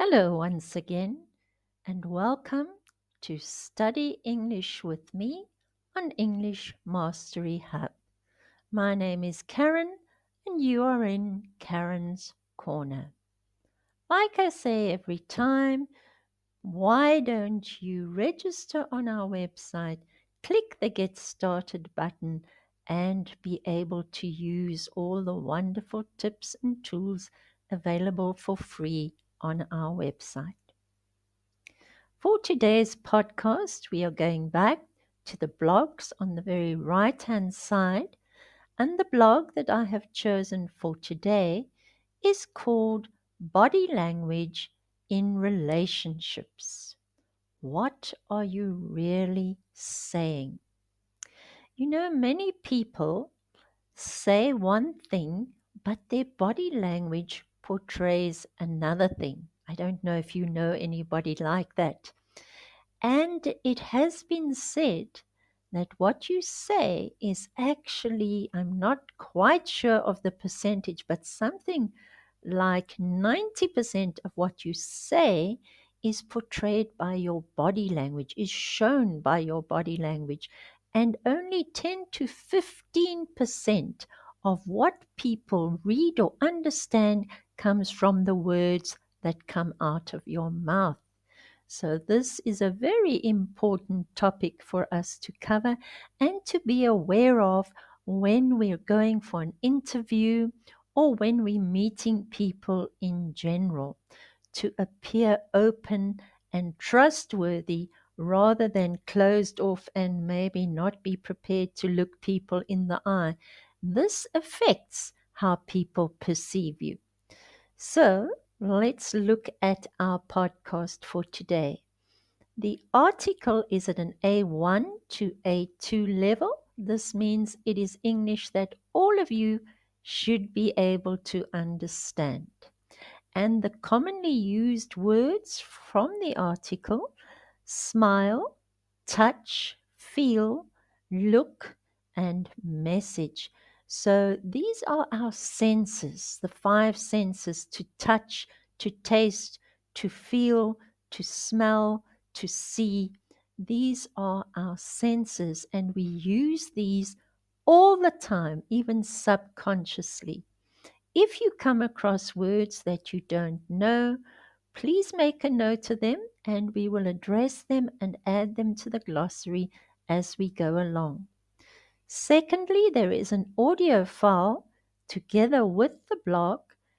Hello, once again, and welcome to Study English with me on English Mastery Hub. My name is Karen, and you are in Karen's Corner. Like I say every time, why don't you register on our website, click the Get Started button, and be able to use all the wonderful tips and tools available for free on our website? For today's podcast, we are going back to the blogs on the very right hand side, and the blog that I have chosen for today is called Body Language in Relationships. What are you really saying? You know, many people say one thing, but their body language portrays another thing. I don't know if you know anybody like that. And it has been said that what you say is actually, I'm not quite sure of the percentage, but something like 90% of what you say is portrayed by your body language, is shown by your body language. And only 10 to 15% of what people read or understand comes from the words that come out of your mouth. So, this is a very important topic for us to cover and to be aware of when we're going for an interview or when we're meeting people in general, to appear open and trustworthy rather than closed off and maybe not be prepared to look people in the eye. This affects how people perceive you. So, let's look at our podcast for today. The article is at an A1 to A2 level. This means it is English that all of you should be able to understand. And the commonly used words from the article: smile, touch, feel, look, and message. So these are our senses, the five senses: to touch, to taste, to feel, to smell, to see. These are our senses, and we use these all the time, even subconsciously. If you come across words that you don't know, please make a note of them and we will address them and add them to the glossary as we go along. Secondly, there is an audio file together with the blog.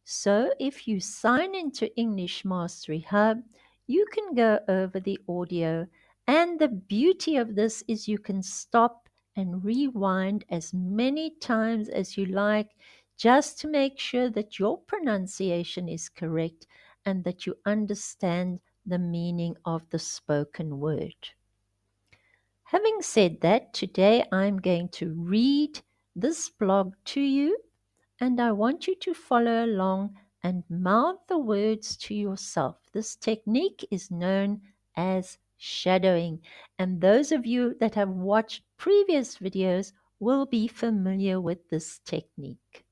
So if you sign into English Mastery Hub, you can go over the audio. And the beauty of this is you can stop and rewind as many times as you like, just to make sure that your pronunciation is correct and that you understand the meaning of the spoken word. Having said that, today I'm going to read this blog to you, and I want you to follow along and mouth the words to yourself. This technique is known as shadowing, and those of you that have watched previous videos will be familiar with this technique.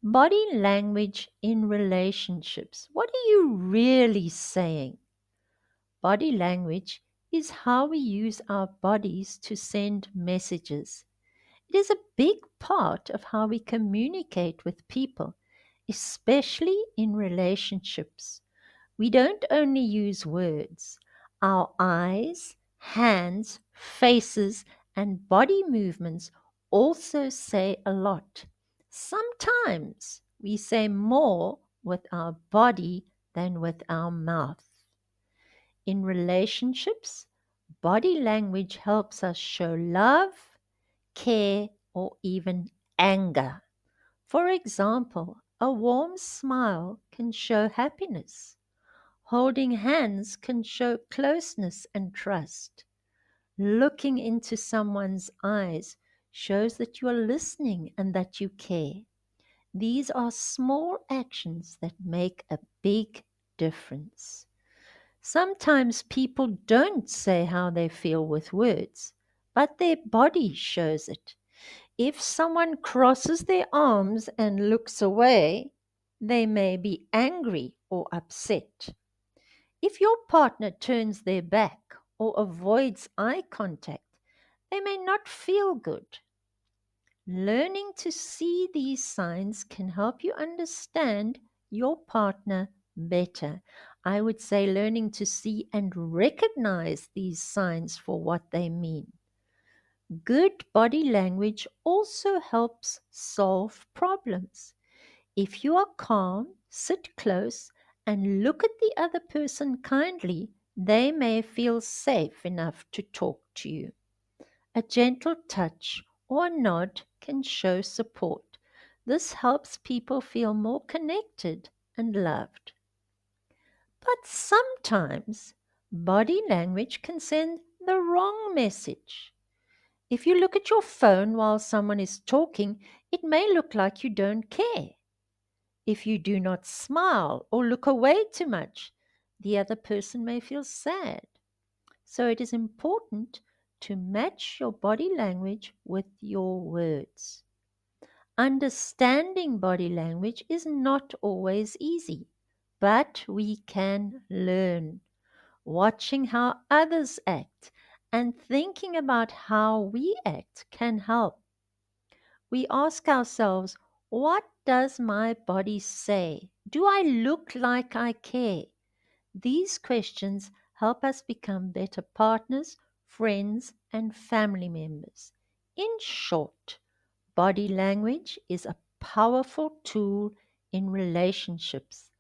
Body language in relationships. What are you really saying? Body language is how we use our bodies to send messages. It is a big part of how we communicate with people, especially in relationships. We don't only use words, our eyes, hands, faces, and body movements also say a lot. Sometimes we say more with our body than with our mouth. In relationships, body language helps us show love, care, or even anger. For example, a warm smile can show happiness. Holding hands can show closeness and trust. Looking into someone's eyes shows that you are listening and that you care. These are small actions that make a big difference. Sometimes people don't say how they feel with words, but their body shows it. If someone crosses their arms and looks away, they may be angry or upset. If your partner turns their back or avoids eye contact, they may not feel good. Learning to see these signs can help you understand your partner better. I would say learning to see and recognize these signs for what they mean. Good body language also helps solve problems. If you are calm, sit close, and look at the other person kindly, they may feel safe enough to talk to you. A gentle touch or nod can show support. This helps people feel more connected and loved. But sometimes body language can send the wrong message. If you look at your phone while someone is talking, it may look like you don't care. If you do not smile or look away too much, the other person may feel sad. So it is important to match your body language with your words. Understanding body language is not always easy, but we can learn. Watching how others act and thinking about how we act can help. We ask ourselves, what does my body say? Do I look like I care? These questions help us become better partners, friends, and family members. In short, body language is a powerful tool in relationships.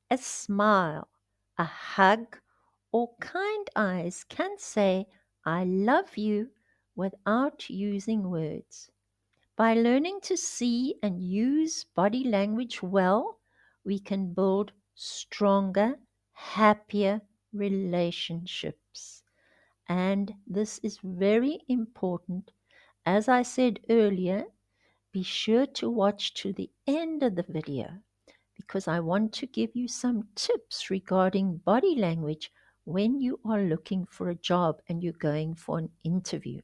A smile, a hug, or kind eyes can say, I love you without using words. By learning to see and use body language well, we can build stronger, happier relationships. And this is very important. As I said earlier, be sure to watch to the end of the video because I want to give you some tips regarding body language when you are looking for a job and you're going for an interview.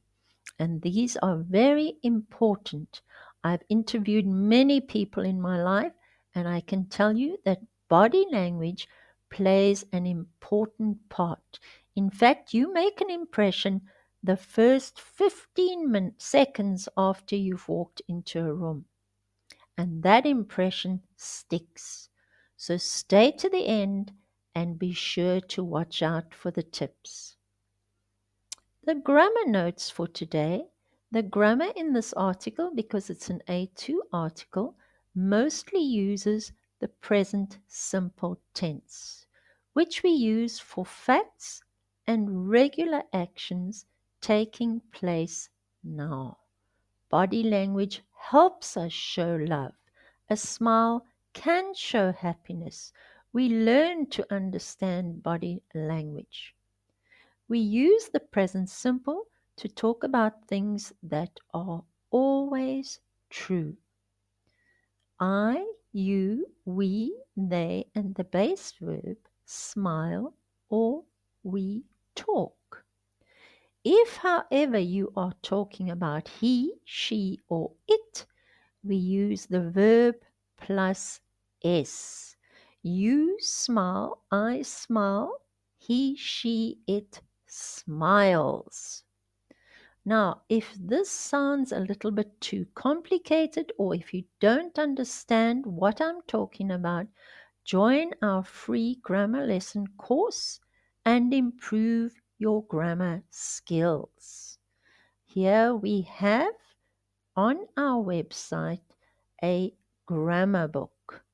And these are very important. I've interviewed many people in my life, and I can tell you that body language plays an important part. In fact, you make an impression the first 15 seconds after you've walked into a room, and that impression sticks. So stay to the end and be sure to watch out for the tips. The grammar notes for today. The grammar in this article, because it's an A2 article, mostly uses the present simple tense, which we use for facts and regular actions taking place now. Body language helps us show love. A smile can show happiness. We learn to understand body language. We use the present simple to talk about things that are always true. I, you, we, they, and the base verb smile or we talk. If, however, you are talking about he, she, or it, we use the verb plus S. You smile, I smile, he, she, it smiles. Now, if this sounds a little bit too complicated or if you don't understand what I'm talking about, join our free grammar lesson course and improve your grammar skills. Here we have on our website a grammar book,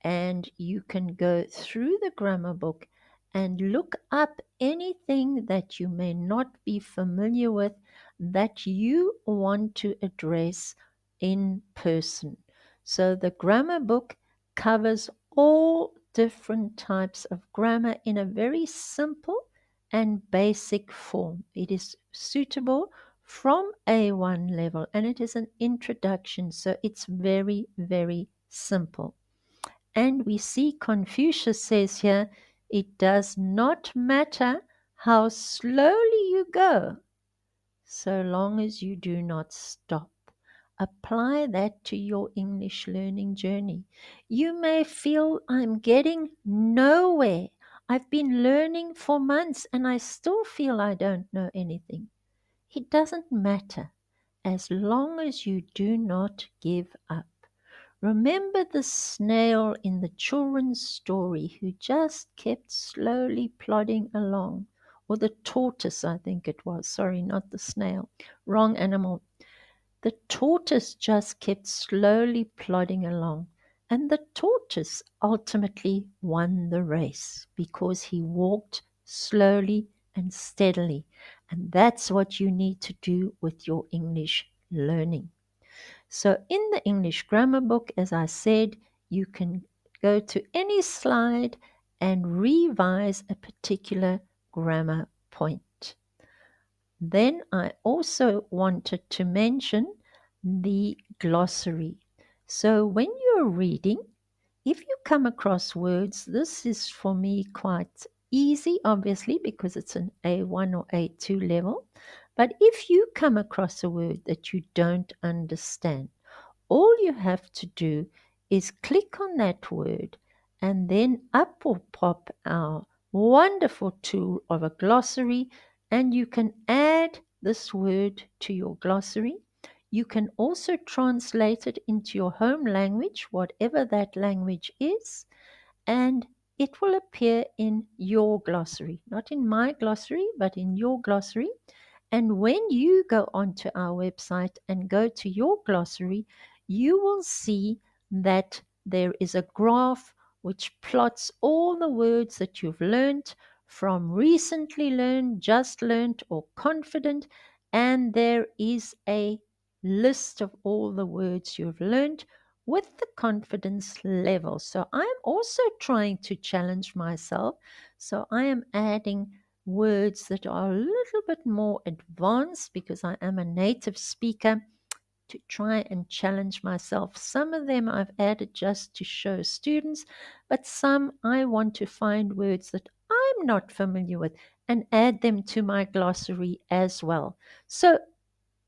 and you can go through the grammar book and look up anything that you may not be familiar with that you want to address in person. So the grammar book covers all different types of grammar in a very simple and basic form. It is suitable from A1 level and it is an introduction, so it's very, very simple. And we see Confucius says here, it does not matter how slowly you go, so long as you do not stop. apply that to your English learning journey. You may feel I'm getting nowhere. I've been learning for months and I still feel I don't know anything. It doesn't matter as long as you do not give up. Remember the snail in the children's story who just kept slowly plodding along, or the tortoise, I think it was. Sorry, not the snail. Wrong animal. The tortoise just kept slowly plodding along, and the tortoise ultimately won the race because he walked slowly and steadily. And that's what you need to do with your English learning. So, in the English grammar book, as I said, you can go to any slide and revise a particular grammar point. Then I also wanted to mention the glossary. So when you're reading, if you come across words, this is for me quite easy, obviously, because it's an A1 or A2 level. But if you come across a word that you don't understand, all you have to do is click on that word, and then up will pop our wonderful tool of a glossary, and you can add this word to your glossary. You can also translate it into your home language, whatever that language is, and it will appear in your glossary, not in my glossary, but in your glossary. And when you go onto our website and go to your glossary, you will see that there is a graph which plots all the words that you've learned from recently learned, just learned, or confident. And there is a list of all the words you've learned with the confidence level. So I'm also trying to challenge myself. So I am adding words that are a little bit more advanced because I am a native speaker to try and challenge myself. Some of them I've added just to show students, but some I want to find words that I'm not familiar with and add them to my glossary as well. So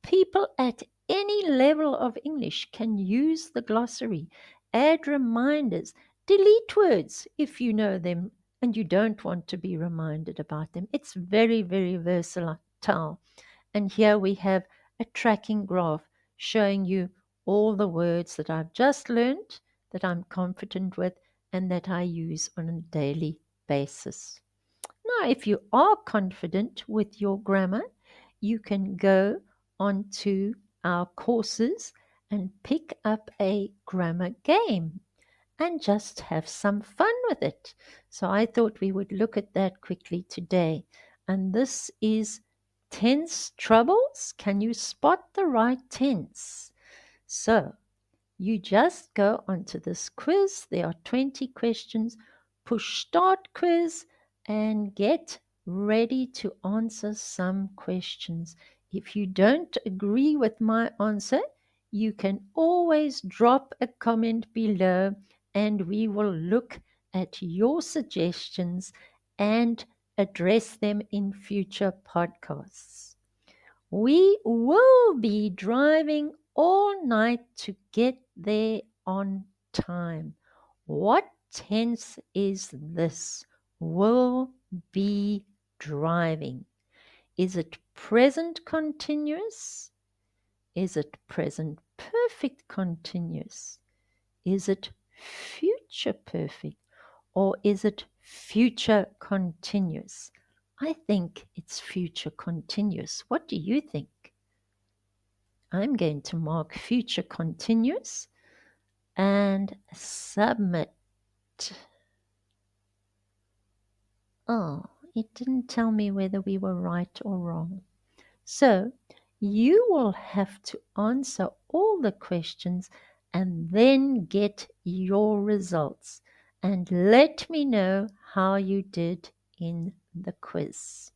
people at any level of English can use the glossary, add reminders, delete words if you know them and you don't want to be reminded about them. It's very, very versatile. And here we have a tracking graph showing you all the words that I've just learned, that I'm confident with, and that I use on a daily basis. Now, if you are confident with your grammar, you can go onto our courses and pick up a grammar game and just have some fun with it. So I thought we would look at that quickly today. And this is tense troubles. Can you spot the right tense? So you just go onto this quiz. There are 20 questions. Push start quiz and get ready to answer some questions. If you don't agree with my answer, you can always drop a comment below and we will look at your suggestions and address them in future podcasts. We will be driving all night to get there on time. What tense is this? Will be driving. Is it present continuous? Is it present perfect continuous? Is it future perfect? Or is it future continuous? I think it's future continuous. What do you think? I'm going to mark future continuous and submit. Oh, it didn't tell me whether we were right or wrong. So you will have to answer all the questions and then get your results and let me know how you did in the quiz.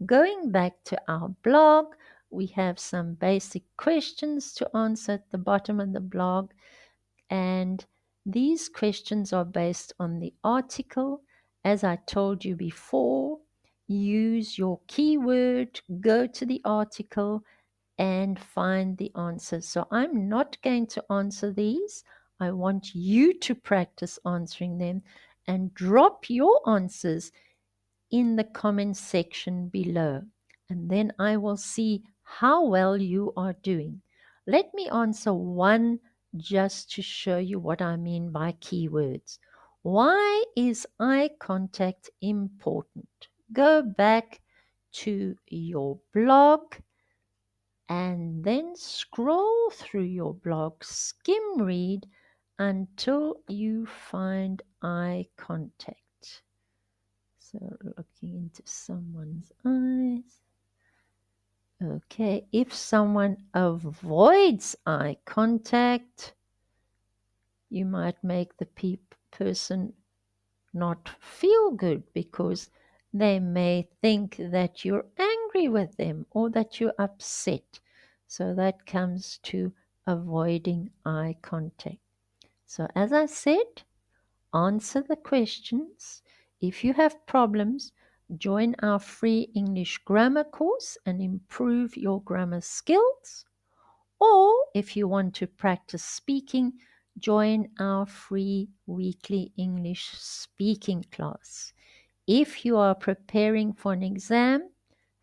Going back to our blog, we have some basic questions to answer at the bottom of the blog, and these questions are based on the article. As I told you before, use your keyword, go to the article, and find the answers. So I'm not going to answer these. I want you to practice answering them and drop your answers in the comment section below. And then I will see how well you are doing. Let me answer one just to show you what I mean by keywords. Why is eye contact important? Go back to your blog and then scroll through your blog, skim read until you find eye contact. So looking into someone's eyes. Okay, if someone avoids eye contact, you might make the person not feel good because they may think that you're angry with them or that you're upset. So that comes to avoiding eye contact. So as I said, answer the questions. If you have problems, join our free English grammar course and improve your grammar skills. Or if you want to practice speaking, join our free weekly English speaking class. If you are preparing for an exam,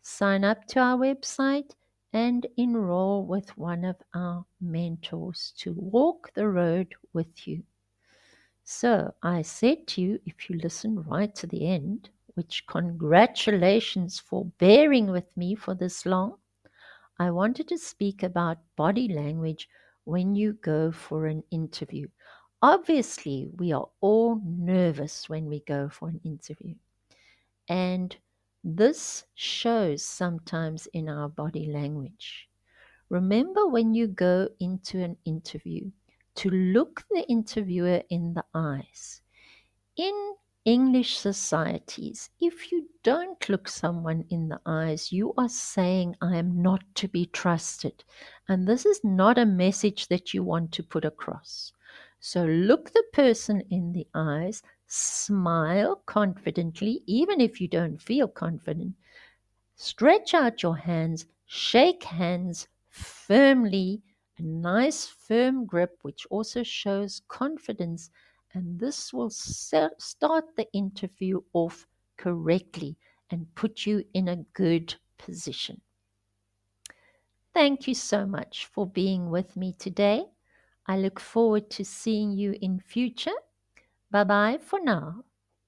sign up to our website and enroll with one of our mentors to walk the road with you. So I said to you, if you listen right to the end, which congratulations for bearing with me for this long, I wanted to speak about body language when you go for an interview. Obviously, we are all nervous when we go for an interview. And this shows sometimes in our body language. Remember when you go into an interview to look the interviewer in the eyes. In English societies, if you don't look someone in the eyes, you are saying, I am not to be trusted. And this is not a message that you want to put across. So look the person in the eyes, smile confidently, even if you don't feel confident. Stretch out your hands, shake hands firmly, a nice firm grip, which also shows confidence, and this will start the interview off correctly and put you in a good position. Thank you so much for being with me today. I look forward to seeing you in future. Bye bye for now.